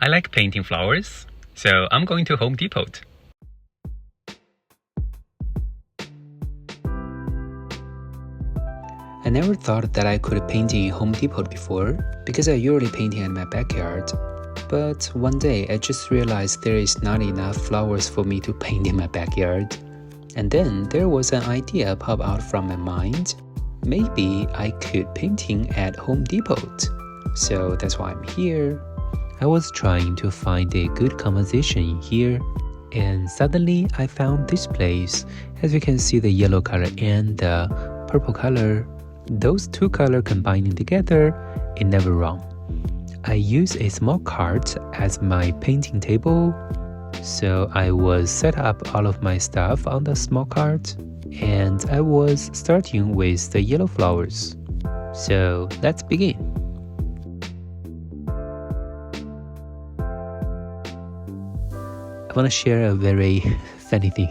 I like painting flowers, so I'm going to Home Depot. I never thought that I could paint in Home Depot before, because I usually paint in my backyard. But one day I just realized there is not enough flowers for me to paint in my backyard. And then there was an idea pop out from my mind. Maybe I could painting at Home Depot. So that's why I'm here. I was trying to find a good composition in here, and suddenly I found this place. As you can see, the yellow color and the purple color, those two colors combining together, it never wrong. I use a small cart as my painting table, so I was set up all of my stuff on the small cart, and I was starting with the yellow flowers. So let's begin. I want to share a very funny thing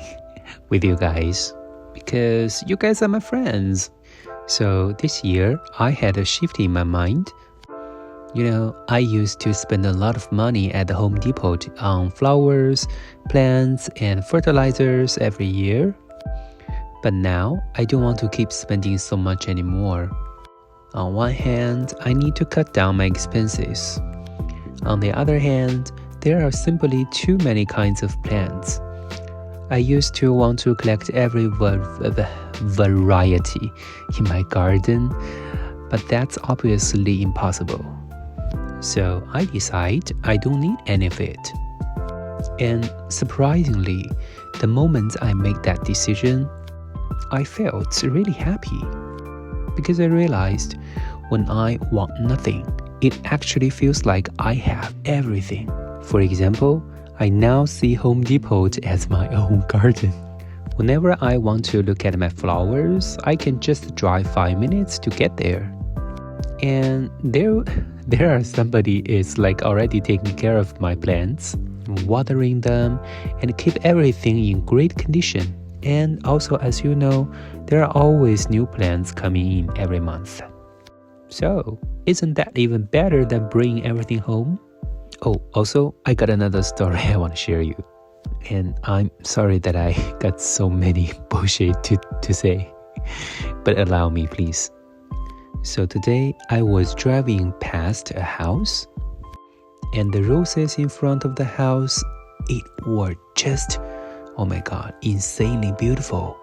with you guys, because you guys are my friends. So this year, I had a shift in my mind. I used to spend a lot of money at the Home Depot on flowers, plants, and fertilizers every year. But now, I don't want to keep spending so much anymore. On one hand, I need to cut down my expenses. On the other hand, there are simply too many kinds of plants. I used to want to collect every variety in my garden, but that's obviously impossible. So I decide I don't need any of it. And surprisingly, the moment I made that decision, I felt really happy, because I realized when I want nothing, it actually feels like I have everything. For example, I now see Home Depot as my own garden. Whenever I want to look at my flowers, I can just drive 5 minutes to get there. And there are somebody is like already taking care of my plants, watering them, and keep everything in great condition. And also, as you know, there are always new plants coming in every month. So, isn't that even better than bringing everything home? Oh, also, I got another story I want to share you. And I'm sorry that I got so many bullshit to say. But allow me, please. So today, I was driving past a house, and the roses in front of the house, it were just, oh my god, insanely beautiful.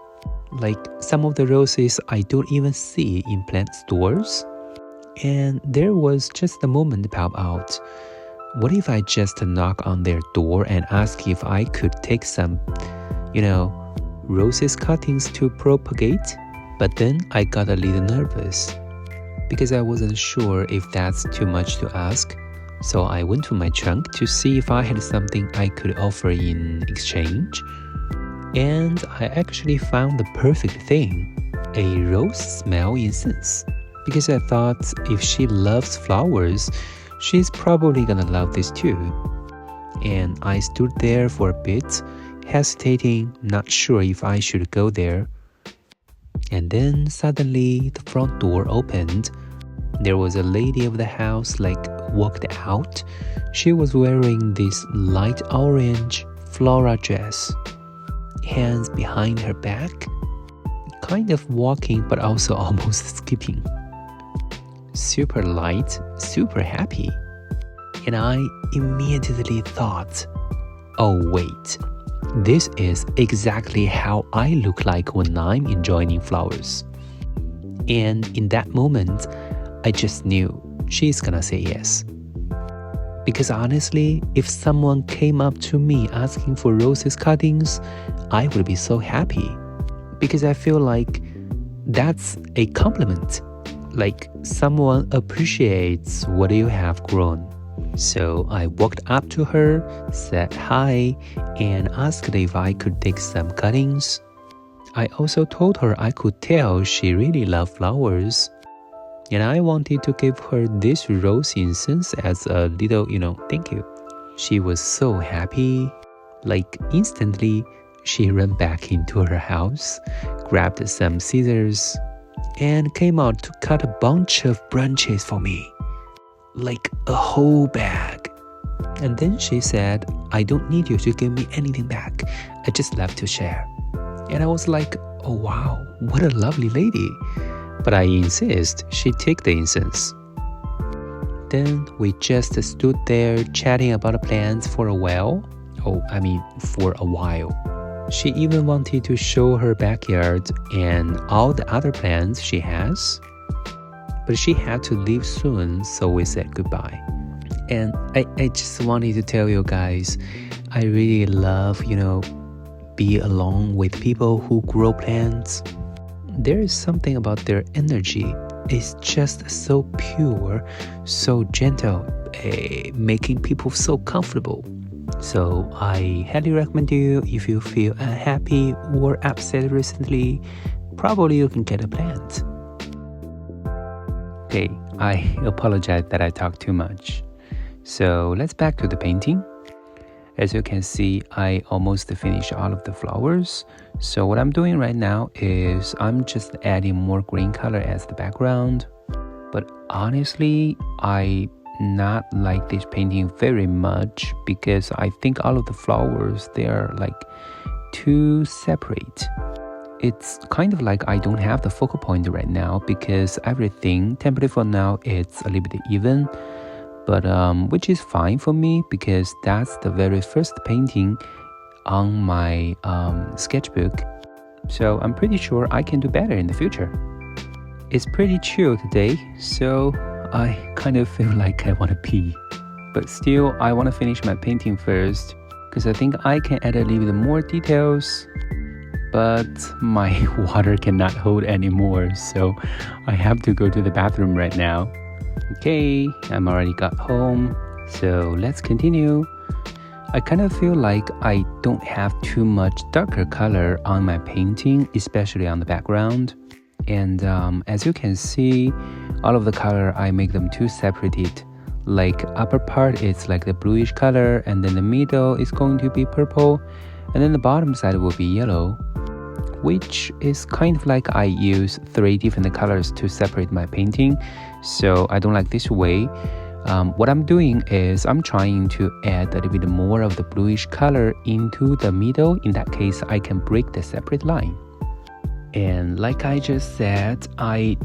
Like some of the roses I don't even see in plant stores. And there was just a moment pop out. What if I just knock on their door and ask if I could take some, roses cuttings to propagate? But then I got a little nervous, because I wasn't sure if that's too much to ask. So I went to my trunk to see if I had something I could offer in exchange. And I actually found the perfect thing, a rose smell incense. Because I thought if she loves flowers, she's probably gonna love this too. And I stood there for a bit, hesitating, not sure if I should go there. And then suddenly the front door opened. There was a lady of the house walked out. She was wearing this light orange floral dress, hands behind her back, kind of walking but also almost skipping. Super light, super happy. And I immediately thought, oh wait, this is exactly how I look like when I'm enjoying flowers. And in that moment, I just knew she's gonna say yes. Because honestly, if someone came up to me asking for roses cuttings, I would be so happy. Because I feel like that's a compliment. Like someone appreciates what you have grown. So I walked up to her, said hi, and asked if I could take some cuttings. I also told her I could tell she really loved flowers. And I wanted to give her this rose incense as a little, thank you. She was so happy. Like instantly, she ran back into her house, grabbed some scissors, and came out to cut a bunch of branches for me. Like a whole bag. And then she said, I don't need you to give me anything back. I just love to share. And I was like, oh wow, what a lovely lady. But I insist she take the incense. Then we just stood there chatting about plans for a while. For a while. She even wanted to show her backyard and all the other plants she has. But she had to leave soon, so we said goodbye. And I just wanted to tell you guys, I really love, be alone with people who grow plants. There is something about their energy. It's just so pure, so gentle, making people so comfortable. So I highly recommend you, if you feel unhappy or upset recently, probably you can get a plant. Okay, I apologize that I talked too much. So let's back to the painting. As you can see, I almost finished all of the flowers. So what I'm doing right now is I'm just adding more green color as the background. But honestly, I not like this painting very much because I think all of the flowers, they are like too separate. It's kind of like I don't have the focal point right now because everything, temporarily for now, it's a little bit even. But which is fine for me because that's the very first painting on my sketchbook. So I'm pretty sure I can do better in the future. It's pretty chill today, so I kind of feel like I want to pee. But still, I want to finish my painting first because I think I can add a little bit more details. But my water cannot hold anymore, so I have to go to the bathroom right now. Okay, I'm already got home, so let's continue. I kind of feel like I don't have too much darker color on my painting, especially on the background. And as you can see, all of the color, I make them too separated. Like upper part, it's like the bluish color, and then the middle is going to be purple, and then the bottom side will be yellow, which is kind of like I use 3 different colors to separate my painting. So I don't like this way. What I'm doing is I'm trying to add a little bit more of the bluish color into the middle. In that case, I can break the separate line. And like I just said, I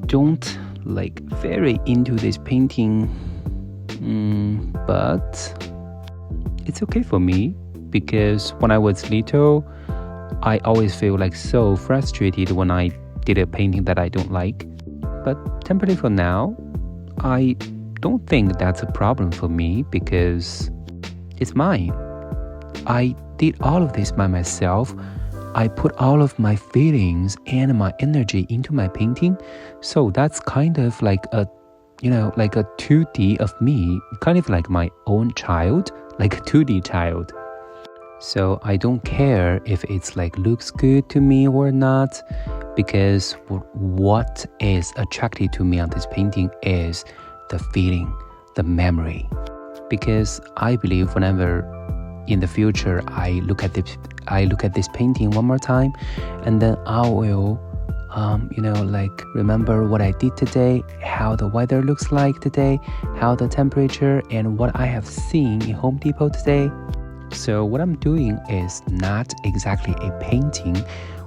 don't like very into this painting, but it's okay for me because when I was little, I always feel like so frustrated when I did a painting that I don't like. But temporarily for now, I don't think that's a problem for me because it's mine. I did all of this by myself. I put all of my feelings and my energy into my painting. So that's kind of like a 2D of me, kind of like my own child, like a 2D child. So I don't care if it's like looks good to me or not, because what is attractive to me on this painting is the feeling, the memory. Because I believe whenever in the future I look at this painting one more time, and then I will remember what I did today, how the weather looks like today, how the temperature, and what I have seen in Home Depot today. So what I'm doing is not exactly a painting.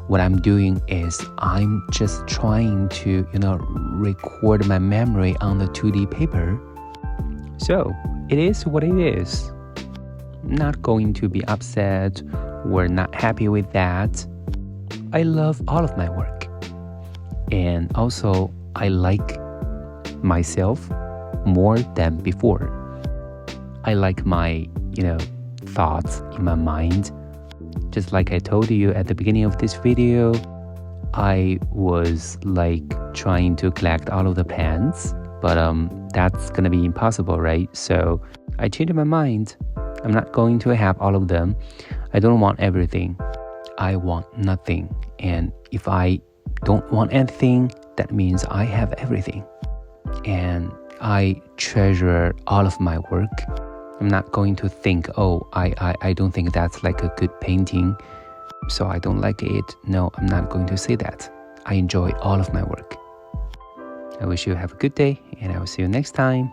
What I'm doing is I'm just trying to, record my memory on the 2D paper. So it is what it is. Not going to be upset or not happy with that. I love all of my work. And also I like myself more than before. I like my, thoughts in my mind. Just like I told you at the beginning of this video, I was like trying to collect all of the plants, but that's gonna be impossible, right? So I changed my mind. I'm not going to have all of them. I don't want everything. I want nothing. And if I don't want anything, that means I have everything. And I treasure all of my work. I'm not going to think, I don't think that's like a good painting, so I don't like it. No, I'm not going to say that. I enjoy all of my work. I wish you have a good day, and I will see you next time.